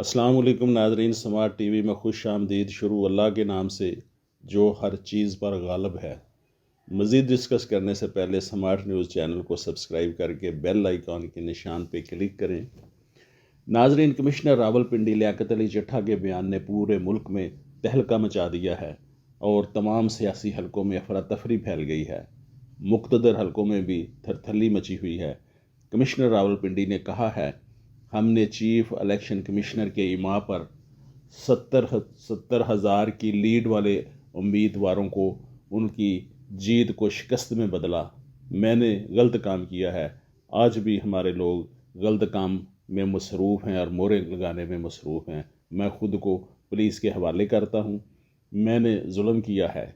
अस्सलाम वालेकुम नाज़रीन। समाट टीवी में खुश आमदीद। शुरू अल्लाह के नाम से जो हर चीज़ पर गालिब है। मज़ीद डिस्कस करने से पहले समाट न्यूज़ चैनल को सब्सक्राइब करके बेल आइकॉन के निशान पर क्लिक करें। नाज़रीन, कमिश्नर रावलपिंडी लियाकत अली चट्ठा के बयान ने पूरे मुल्क में तहलका मचा दिया है और तमाम सियासी हलकों में अफरा तफरी फैल गई है। मुक़्तदर हलकों में भी थरथली मची हुई है। कमिश्नर रावलपिंडी ने कहा है, हमने चीफ इलेक्शन कमिश्नर के इमा पर 70,000 की लीड वाले उम्मीदवारों को उनकी जीत को शिकस्त में बदला। मैंने गलत काम किया है। आज भी हमारे लोग गलत काम में मसरूफ़ हैं और मोहरें लगाने में मसरूफ़ हैं। मैं ख़ुद को पुलिस के हवाले करता हूँ। मैंने जुल्म किया है।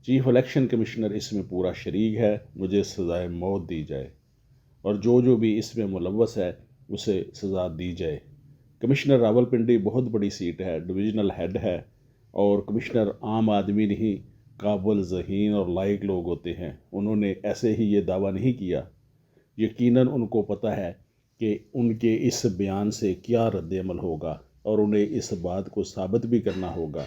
चीफ इलेक्शन कमिश्नर इसमें पूरा शरीक है। मुझे सज़ाए मौत दी जाए और जो भी इसमें मुलव्वस है उसे सज़ा दी जाए। कमिश्नर रावलपिंडी बहुत बड़ी सीट है, डिविजनल हेड है और कमिश्नर आम आदमी नहीं, काबिल, ज़हीन और लायक लोग होते हैं। उन्होंने ऐसे ही ये दावा नहीं किया। यकीनन उनको पता है कि उनके इस बयान से क्या रद्द-ए-अमल होगा और उन्हें इस बात को साबित भी करना होगा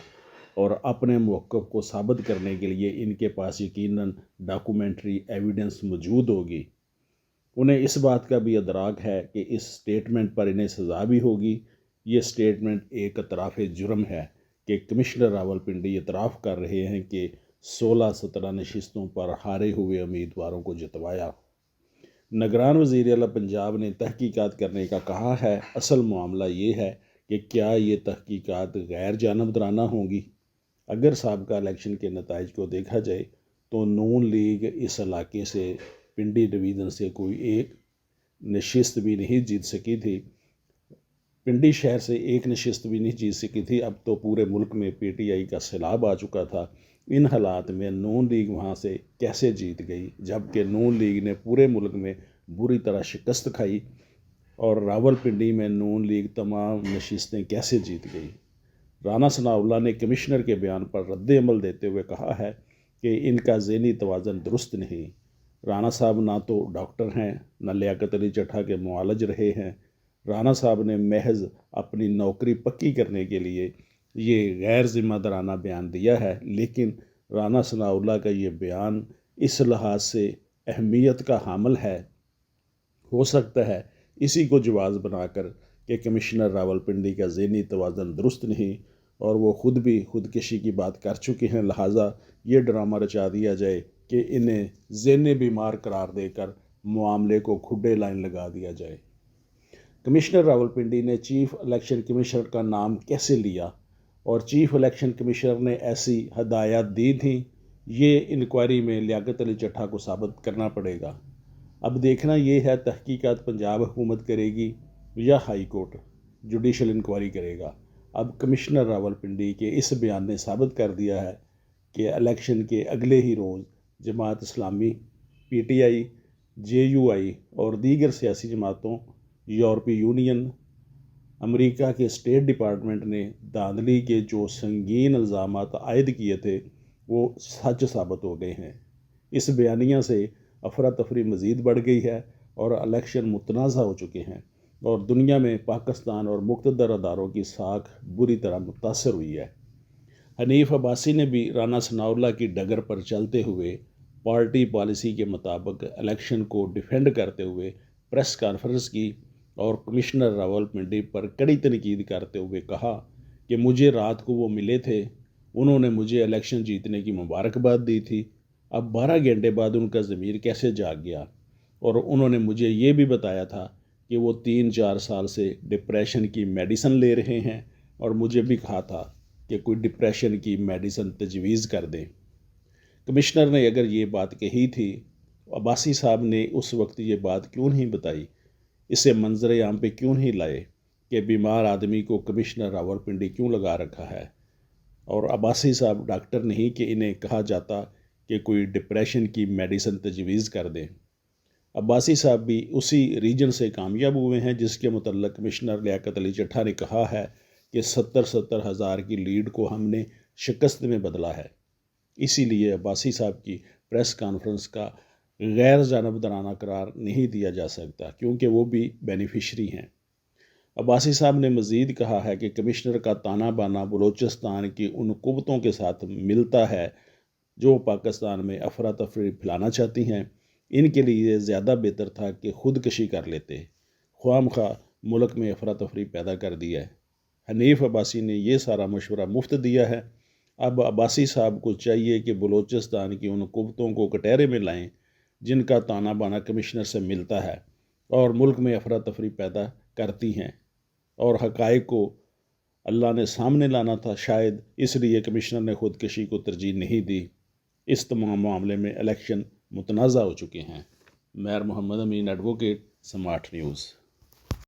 और अपने मौक़िफ़ को साबित करने के लिए इनके पास यकीनन डॉक्यूमेंट्री एविडेंस मौजूद होगी। उन्हें इस बात का भी अदराक है कि इस स्टेटमेंट पर इन्हें सज़ा भी होगी। ये स्टेटमेंट एक इतराफ़ जुर्म है कि कमिश्नर रावलपिंडी इतराफ़ कर रहे हैं कि 16-17 नशिस्तों पर हारे हुए उम्मीदवारों को जितवाया। निगरान वज़ीर आला पंजाब ने तहकीकात करने का कहा है। असल मामला ये है कि क्या ये तहकीकात गैर जानबदाराना होंगी। अगर साबका इलेक्शन के नताइज को देखा जाए तो नून लीग इस इलाके से पिंडी डिवीज़न से कोई एक नशिस्त भी नहीं जीत सकी थी। पिंडी शहर से एक नशिस्त भी नहीं जीत सकी थी। अब तो पूरे मुल्क में पीटीआई का सैलाब आ चुका था। इन हालात में नून लीग वहाँ से कैसे जीत गई, जबकि नून लीग ने पूरे मुल्क में बुरी तरह शिकस्त खाई और रावलपिंडी में नून लीग तमाम नशिस्तें कैसे जीत गई। राना सनाउल्लाह ने कमिश्नर के बयान पर रद्द-ए-अमल देते हुए कहा है कि इनका ज़हनी तवाज़न दुरुस्त नहीं। राना साहब ना तो डॉक्टर हैं, न लियाकत अली चट्ठा के मुआलज रहे हैं। राना साहब ने महज अपनी नौकरी पक्की करने के लिए ये गैर ज़िम्मेदाराना बयान दिया है, लेकिन राना सनाउल्लाह का ये बयान इस लिहाज से अहमियत का हामिल है, हो सकता है इसी को जवाज़ बनाकर कि कमिश्नर रावलपिंडी का ज़हनी तवाज़न दुरुस्त नहीं और वो ख़ुद भी ख़ुदकशी की बात कर चुके हैं, लिहाजा ये ड्रामा रचा दिया जाए कि इन्हें ज़हनी बीमार करार देकर मामले को खुड्डे लाइन लगा दिया जाए। कमिश्नर रावलपिंडी ने चीफ इलेक्शन कमिश्नर का नाम कैसे लिया और चीफ इलेक्शन कमिश्नर ने ऐसी हदायत दी थी, ये इंक्वायरी में लियाकत अली चट्ठा को साबित करना पड़ेगा। अब देखना ये है तहकीकात पंजाब हुकूमत करेगी या हाई कोर्ट जुडिशल इंक्वायरी करेगा। अब कमिश्नर रावलपिंडी के इस बयान ने साबित कर दिया है कि इलेक्शन के अगले ही रोज़ जमात इस्लामी, पीटीआई, जेयूआई और दीगर सियासी जमातों, यूरोपीय यूनियन, अमेरिका के स्टेट डिपार्टमेंट ने धांधली के जो संगीन इल्ज़ामात आयद किए थे वो सच साबित हो गए हैं। इस बयानिया से अफरा तफरी मज़ीद बढ़ गई है और इलेक्शन मुतनाज़ा हो चुके हैं और दुनिया में पाकिस्तान और मुक़्तदर अदारों की साख बुरी तरह मुतासर हुई है। हनीफ अब्बासी ने भी राना सनाउल्लाह की डगर पर चलते हुए पार्टी पॉलिसी के मुताबिक इलेक्शन को डिफेंड करते हुए प्रेस कॉन्फ्रेंस की और कमिश्नर रावलपिंडी पर कड़ी तनकीद करते हुए कहा कि मुझे रात को वो मिले थे, उन्होंने मुझे इलेक्शन जीतने की मुबारकबाद दी थी। अब 12 घंटे बाद उनका ज़मीर कैसे जाग गया और उन्होंने मुझे ये भी बताया था कि वो 3-4 साल से डिप्रेशन की मेडिसिन ले रहे हैं और मुझे भी कहा था कि कोई डिप्रेशन की मेडिसिन तजवीज़ कर दें। कमिश्नर ने अगर ये बात कही थी, अब्बासी साहब ने उस वक्त ये बात क्यों नहीं बताई, इसे मंजर आम पे क्यों नहीं लाए कि बीमार आदमी को कमिश्नर रावलपिंडी क्यों लगा रखा है। और अब्बासी साहब डॉक्टर नहीं कि इन्हें कहा जाता कि कोई डिप्रेशन की मेडिसिन तजवीज़ कर दें। अब्बासी साहब भी उसी रीजन से कामयाब हुए हैं जिसके मुतल्लिक़ कमिश्नर लियाकत अली चट्ठा ने कहा है कि 70,000 की लीड को हमने शिकस्त में बदला है। इसीलिए अब्बासी साहब की प्रेस कॉन्फ्रेंस का गैर जानबदाराना करार नहीं दिया जा सकता क्योंकि वो भी बेनिफिशरी हैं। عباسی صاحب نے مزید کہا ہے کہ کمشنر کا تانا بانا بلوچستان کی ان قوتوں کے ساتھ ملتا ہے جو پاکستان میں افراتفری پھیلانا چاہتی ہیں۔ ان کے لیے زیادہ بہتر تھا کہ خودکشی کر لیتے، خواہ مخواہ ملک میں افراتفری پیدا کر دیا ہے۔ حنیف عباسی نے یہ سارا مشورہ مفت دیا ہے۔ اب عباسی صاحب کو چاہیے کہ بلوچستان کی ان قوتوں کو کٹہرے میں لائیں جن کا تانا بانا کمشنر سے ملتا ہے اور ملک میں افراتفری پیدا کرتی ہیں، اور حقائق کو اللہ نے سامنے لانا تھا، شاید اس لیے کمشنر نے خودکشی کو ترجیح نہیں دی۔ اس تمام معاملے میں الیکشن متنازع ہو چکے ہیں۔ میر محمد امین، ایڈوکیٹ، سمارٹ نیوز۔